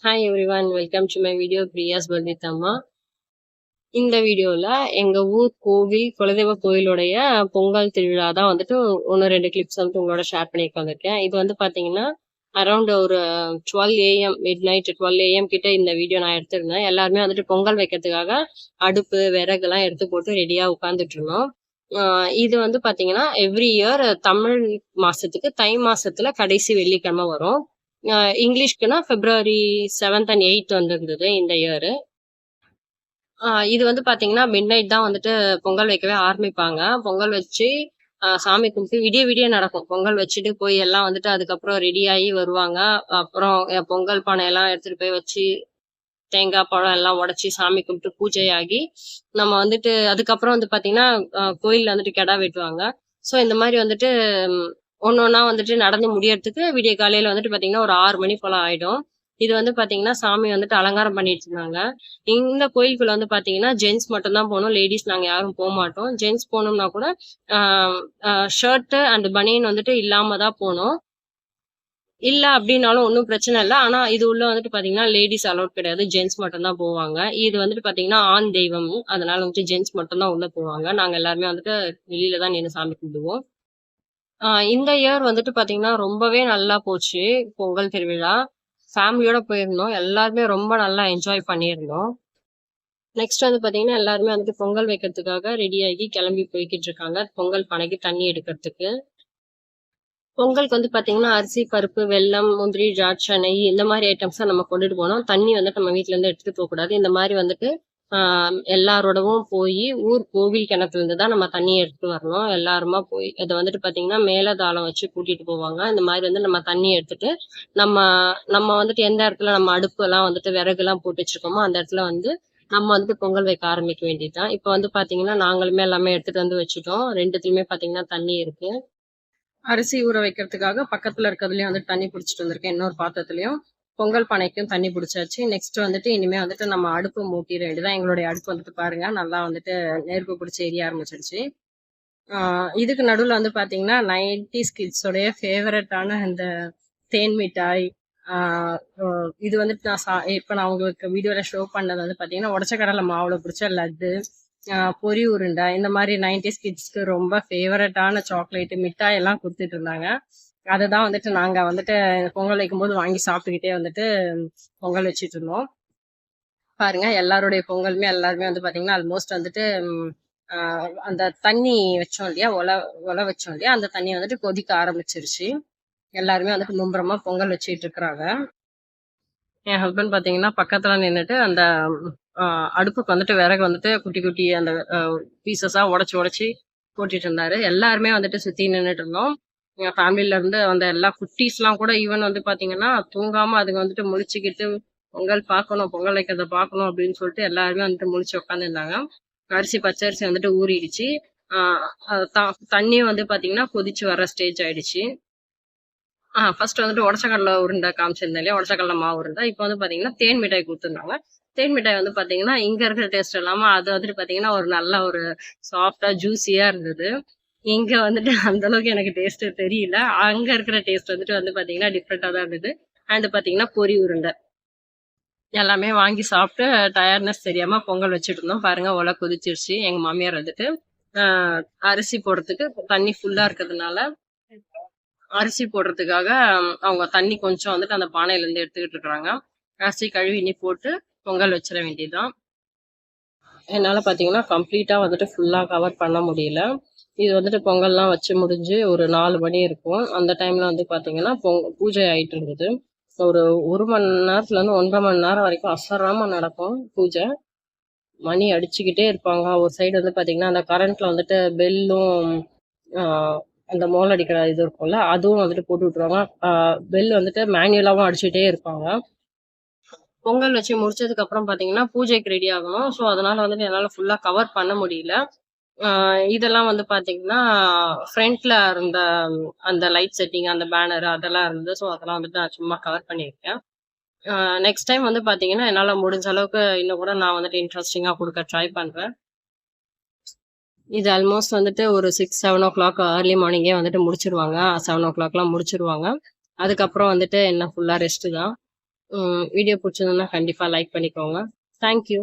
Hi everyone, welcome to my video Priya's birthday Thamma. இந்த வீடியோல எங்க ஊர் கோவில் குலதெய்வ கோயிலுடைய பொங்கல் திருவிழா தான் வந்துட்டு ஒன்று ரெண்டு கிளிப்ஸ் வந்து உங்களோட ஷேர் பண்ணிட்டு வந்திருக்கேன். இது வந்து பாத்தீங்கன்னா அரௌண்ட் ஒரு 12 AM மிட் நைட் 12 AM கிட்ட இந்த வீடியோ நான் எடுத்திருந்தேன். எல்லாருமே வந்துட்டு பொங்கல் வைக்கிறதுக்காக அடுப்பு விறகுலாம் எடுத்து போட்டு ரெடியா உட்காந்துட்டு இருந்தோம். இது வந்து பாத்தீங்கன்னா எவ்ரி இயர் தமிழ் மாசத்துக்கு தை மாசத்துல கடைசி வெள்ளிக்கிழமை வரும். இங்கிலீஷ்க்குன்னா பிப்ரவரி 7th and 8th வந்திருந்தது இந்த இயர். இது வந்து பாத்தீங்கன்னா மிட் நைட் தான் வந்துட்டு பொங்கல் வைக்கவே ஆரம்பிப்பாங்க. பொங்கல் வச்சு சாமி கும்பிட்டு விடிய விடிய நடக்கும். பொங்கல் வச்சுட்டு போய் எல்லாம் வந்துட்டு அதுக்கப்புறம் ரெடி ஆகி வருவாங்க. அப்புறம் பொங்கல் பானை எல்லாம் எடுத்துட்டு போய் வச்சு தேங்காய் பழம் எல்லாம் உடைச்சி சாமி கும்பிட்டு பூஜை ஆகி நம்ம வந்துட்டு அதுக்கப்புறம் வந்து பாத்தீங்கன்னா கோயில்ல வந்துட்டு கெடா வெட்டுவாங்க. ஸோ இந்த மாதிரி வந்துட்டு ஒன்னொன்னா வந்துட்டு நடந்து முடியறதுக்கு விடிய காலையில வந்துட்டு பாத்தீங்கன்னா ஒரு 6 மணி போல ஆயிடும். இது வந்து பாத்தீங்கன்னா சாமி வந்துட்டு அலங்காரம் பண்ணிட்டு இருந்தாங்க. இந்த கோயிலுக்குள்ள வந்து பாத்தீங்கன்னா ஜென்ட்ஸ் மட்டும் தான் போகணும், லேடிஸ் நாங்க யாரும் போக மாட்டோம். ஜென்ட்ஸ் போகணும்னா கூட ஷர்ட் அண்ட் பனியன் வந்துட்டு இல்லாம தான் போகணும். இல்ல அப்படின்னாலும் ஒன்றும் பிரச்சனை இல்லை. ஆனா இது உள்ள வந்துட்டு பாத்தீங்கன்னா லேடிஸ் அலோட் கிடையாது, ஜென்ட்ஸ் மட்டும் தான் போவாங்க. இது வந்துட்டு பாத்தீங்கன்னா ஆண் தெய்வம், அதனால வந்துட்டு ஜென்ட்ஸ் மட்டும் தான் உள்ள போவாங்க. நாங்க எல்லாருமே வந்துட்டு வெளியில தான் நின்று சாமி கும்பிடுவோம். இந்த இயர் வந்துட்டு பாத்தீங்கன்னா ரொம்பவே நல்லா போச்சு பொங்கல் திருவிழா. ஃபேமிலியோட போயிருந்தோம். எல்லாருமே ரொம்ப நல்லா என்ஜாய் பண்ணியிருந்தோம். நெக்ஸ்ட் வந்து பாத்தீங்கன்னா எல்லாருமே வந்துட்டு பொங்கல் வைக்கிறதுக்காக ரெடி ஆகி கிளம்பி போய்கிட்டு இருக்காங்க பொங்கல் பானைக்கு தண்ணி எடுக்கிறதுக்கு. பொங்கலுக்கு வந்து பாத்தீங்கன்னா அரிசி, பருப்பு, வெல்லம், முந்திரி, திராட்சை, நெய் இந்த மாதிரி ஐட்டம்ஸ் தான் நம்ம கொண்டுட்டு போனோம். தண்ணி வந்துட்டு நம்ம வீட்டுல இருந்து எடுத்துட்டு போக கூடாது. இந்த மாதிரி வந்துட்டு எல்லாரோடவும் போய் ஊர் கோவில் கிணத்துல இருந்து தான் நம்ம தண்ணியை எடுத்துட்டு வரணும். எல்லாருமா போய் இதை வந்துட்டு பாத்தீங்கன்னா மேலதாளம் வச்சு கூட்டிட்டு போவாங்க. இந்த மாதிரி வந்து நம்ம தண்ணி எடுத்துட்டு நம்ம நம்ம வந்துட்டு எந்த இடத்துல நம்ம அடுப்பு எல்லாம் வந்துட்டு விறகு எல்லாம் போட்டு வச்சிருக்கோமோ அந்த இடத்துல வந்து நம்ம வந்துட்டு பொங்கல் வைக்க ஆரம்பிக்க வேண்டியதுதான். இப்ப வந்து பாத்தீங்கன்னா நாங்களுமே எல்லாமே எடுத்துட்டு வந்து வச்சுட்டோம். ரெண்டுத்துலயுமே பாத்தீங்கன்னா தண்ணி இருக்கு. அரிசி ஊற வைக்கிறதுக்காக பக்கத்துல இருக்கிறதுலயும் வந்து தண்ணி பிடிச்சிட்டு வந்திருக்கேன். இன்னொரு பாத்திரத்துலயும் பொங்கல் பானைக்கும் தண்ணி பிடிச்சாச்சு. நெக்ஸ்ட் வந்துட்டு இனிமே வந்துட்டு நம்ம அடுப்பு மூட்டிட வேண்டியதான். எங்களுடைய அடுப்பு வந்துட்டு பாருங்க நல்லா வந்துட்டு நெருப்பு பிடிச்சி எரிய ஆரம்பிச்சிருச்சு. இதுக்கு நடுவில் வந்து பாத்தீங்கன்னா 90s கிட்ஸோடைய ஃபேவரட்டான இந்த தேன் மிட்டாய், இது வந்துட்டு நான் உங்களுக்கு வீடியோல ஷோ பண்ணது வந்து பாத்தீங்கன்னா உடச்ச கடலை மாவுல பிடிச்ச லட்டு, பொரி உருண்டை, இந்த மாதிரி 90s கிட்ஸ்க்கு ரொம்ப ஃபேவரட்டான சாக்லேட் மிட்டாய் எல்லாம் கொடுத்துட்டு இருந்தாங்க. அதை தான் வந்துட்டு நாங்க வந்துட்டு பொங்கல் வைக்கும்போது வாங்கி சாப்பிட்டுக்கிட்டே வந்துட்டு பொங்கல் வச்சுட்டு இருந்தோம். பாருங்க எல்லாருடைய பொங்கலுமே எல்லாருமே வந்து பாத்தீங்கன்னா ஆல்மோஸ்ட் வந்துட்டு அந்த தண்ணி வச்சோம் இல்லையா, ஒலை வச்சோம் இல்லையா, அந்த தண்ணி வந்துட்டு கொதிக்க ஆரம்பிச்சிருச்சு. எல்லாருமே வந்துட்டு மும்பரமா பொங்கல் வச்சுட்டு இருக்கிறாங்க. என் ஹஸ்பண்ட் பாத்தீங்கன்னா பக்கத்துல நின்றுட்டு அந்த அடுப்புக்கு வந்துட்டு விறகு வந்துட்டு குட்டி குட்டி அந்த பீசஸா உடச்சி போட்டுட்டு இருந்தாரு. எல்லாருமே வந்துட்டு சுத்தி நின்றுட்டு இருந்தோம். எங்க ஃபேமிலில இருந்து அந்த எல்லா குட்டீஸ் எல்லாம் கூட ஈவன் வந்து பாத்தீங்கன்னா தூங்காம அதுங்க வந்துட்டு முழிச்சுக்கிட்டு பொங்கல் பார்க்கணும், பொங்கல் வைக்கிறத பார்க்கணும் அப்படின்னு சொல்லிட்டு எல்லாருமே வந்துட்டு முழிச்சு உட்காந்துருந்தாங்க. அரிசி பச்சரிசி வந்துட்டு ஊறிடுச்சு. தண்ணியும் வந்து பாத்தீங்கன்னா கொதிச்சு வர ஸ்டேஜ் ஆயிடுச்சு. ஃபர்ஸ்ட் வந்துட்டு உடச்சக்கடலை உருண்டை காமிச்சிருந்தேன் இல்லையா, உடச்சக்கடலை மாவு உருண்டை. இப்போ வந்து பாத்தீங்கன்னா தேன் மிட்டாய் கொடுத்துருந்தாங்க. தேன் மிட்டாய் வந்து பாத்தீங்கன்னா இங்க இருக்கிற டேஸ்ட் இல்லாம அது வந்துட்டு பாத்தீங்கன்னா ஒரு நல்ல ஒரு சாஃப்டா ஜூஸியா இருந்தது. இங்க வந்துட்டு அந்த அளவுக்கு எனக்கு டேஸ்ட் தெரியல. அங்க இருக்கிற டேஸ்ட் வந்துட்டு பாத்தீங்கன்னா டிஃப்ரெண்டா தான் இருந்தது. அண்ட் பாத்தீங்கன்னா பொரி உருண்டை எல்லாமே வாங்கி சாப்பிட்டு டயர்ட்னஸ் தெரியாம பொங்கல் வச்சுட்டு இருந்தோம். பாருங்க ஒலை கொதிச்சிருச்சு. எங்க மாமியார் வந்துட்டு அரிசி போடுறதுக்கு தண்ணி ஃபுல்லா இருக்கிறதுனால அரிசி போடுறதுக்காக அவங்க தண்ணி கொஞ்சம் வந்துட்டு அந்த பானையில இருந்து எடுத்துக்கிட்டு இருக்கிறாங்க. அரிசி கழுவி இனி போட்டு பொங்கல் வச்சிட வேண்டியதுதான். என்னால பாத்தீங்கன்னா கம்ப்ளீட்டா வந்துட்டு ஃபுல்லா கவர் பண்ண முடியல. இது வந்துட்டு பொங்கல்லாம் வச்சு முடிஞ்சு ஒரு 4 மணி இருக்கும். அந்த டைம்ல வந்து பாத்தீங்கன்னா பூஜை ஆயிட்டு இருந்தது. ஒரு 1 மணி நேரத்துல இருந்து 1.5 மணி நேரம் வரைக்கும் அசராம நடக்கும் பூஜை. மணி அடிச்சுக்கிட்டே இருப்பாங்க. ஒரு சைடு வந்து பாத்தீங்கன்னா அந்த கரண்ட்ல வந்துட்டு பெல்லும் அந்த மோல் அடிக்கிற இது இருக்கும்ல, அதுவும் வந்துட்டு போட்டு விட்டுருவாங்க. பெல் வந்துட்டு மேனுவலாவும் அடிச்சுட்டே இருப்பாங்க. பொங்கல் வச்சு முடிச்சதுக்கு அப்புறம் பாத்தீங்கன்னா பூஜைக்கு ரெடி ஆகணும். ஸோ அதனால வந்துட்டு என்னால ஃபுல்லா கவர் பண்ண முடியல. இதெல்லாம் வந்து பாத்தீங்கன்னா ஃப்ரண்ட்ல இருந்த அந்த லைட் செட்டிங், அந்த பேனர் அதெல்லாம் இருந்தது. ஸோ அதெல்லாம் வந்துட்டு நான் சும்மா கவர் பண்ணியிருக்கேன். நெக்ஸ்ட் டைம் வந்து பாத்தீங்கன்னா என்னால முடிஞ்ச அளவுக்கு இன்னும் கூட நான் வந்துட்டு இன்ட்ரெஸ்டிங்கா கொடுக்க ட்ரை பண்றேன். இது ஆல்மோஸ்ட் வந்துட்டு ஒரு 6-7 o'clock ஏர்லி மார்னிங்கே வந்துட்டு முடிச்சிருவாங்க. 7 o'clockலாம் முடிச்சிருவாங்க. அதுக்கப்புறம் வந்துட்டு என்ன ஃபுல்லா ரெஸ்ட் தான். வீடியோ பிடிச்சிருந்ததுன்னா கண்டிப்பா லைக் பண்ணிக்கோங்க. தேங்க்யூ.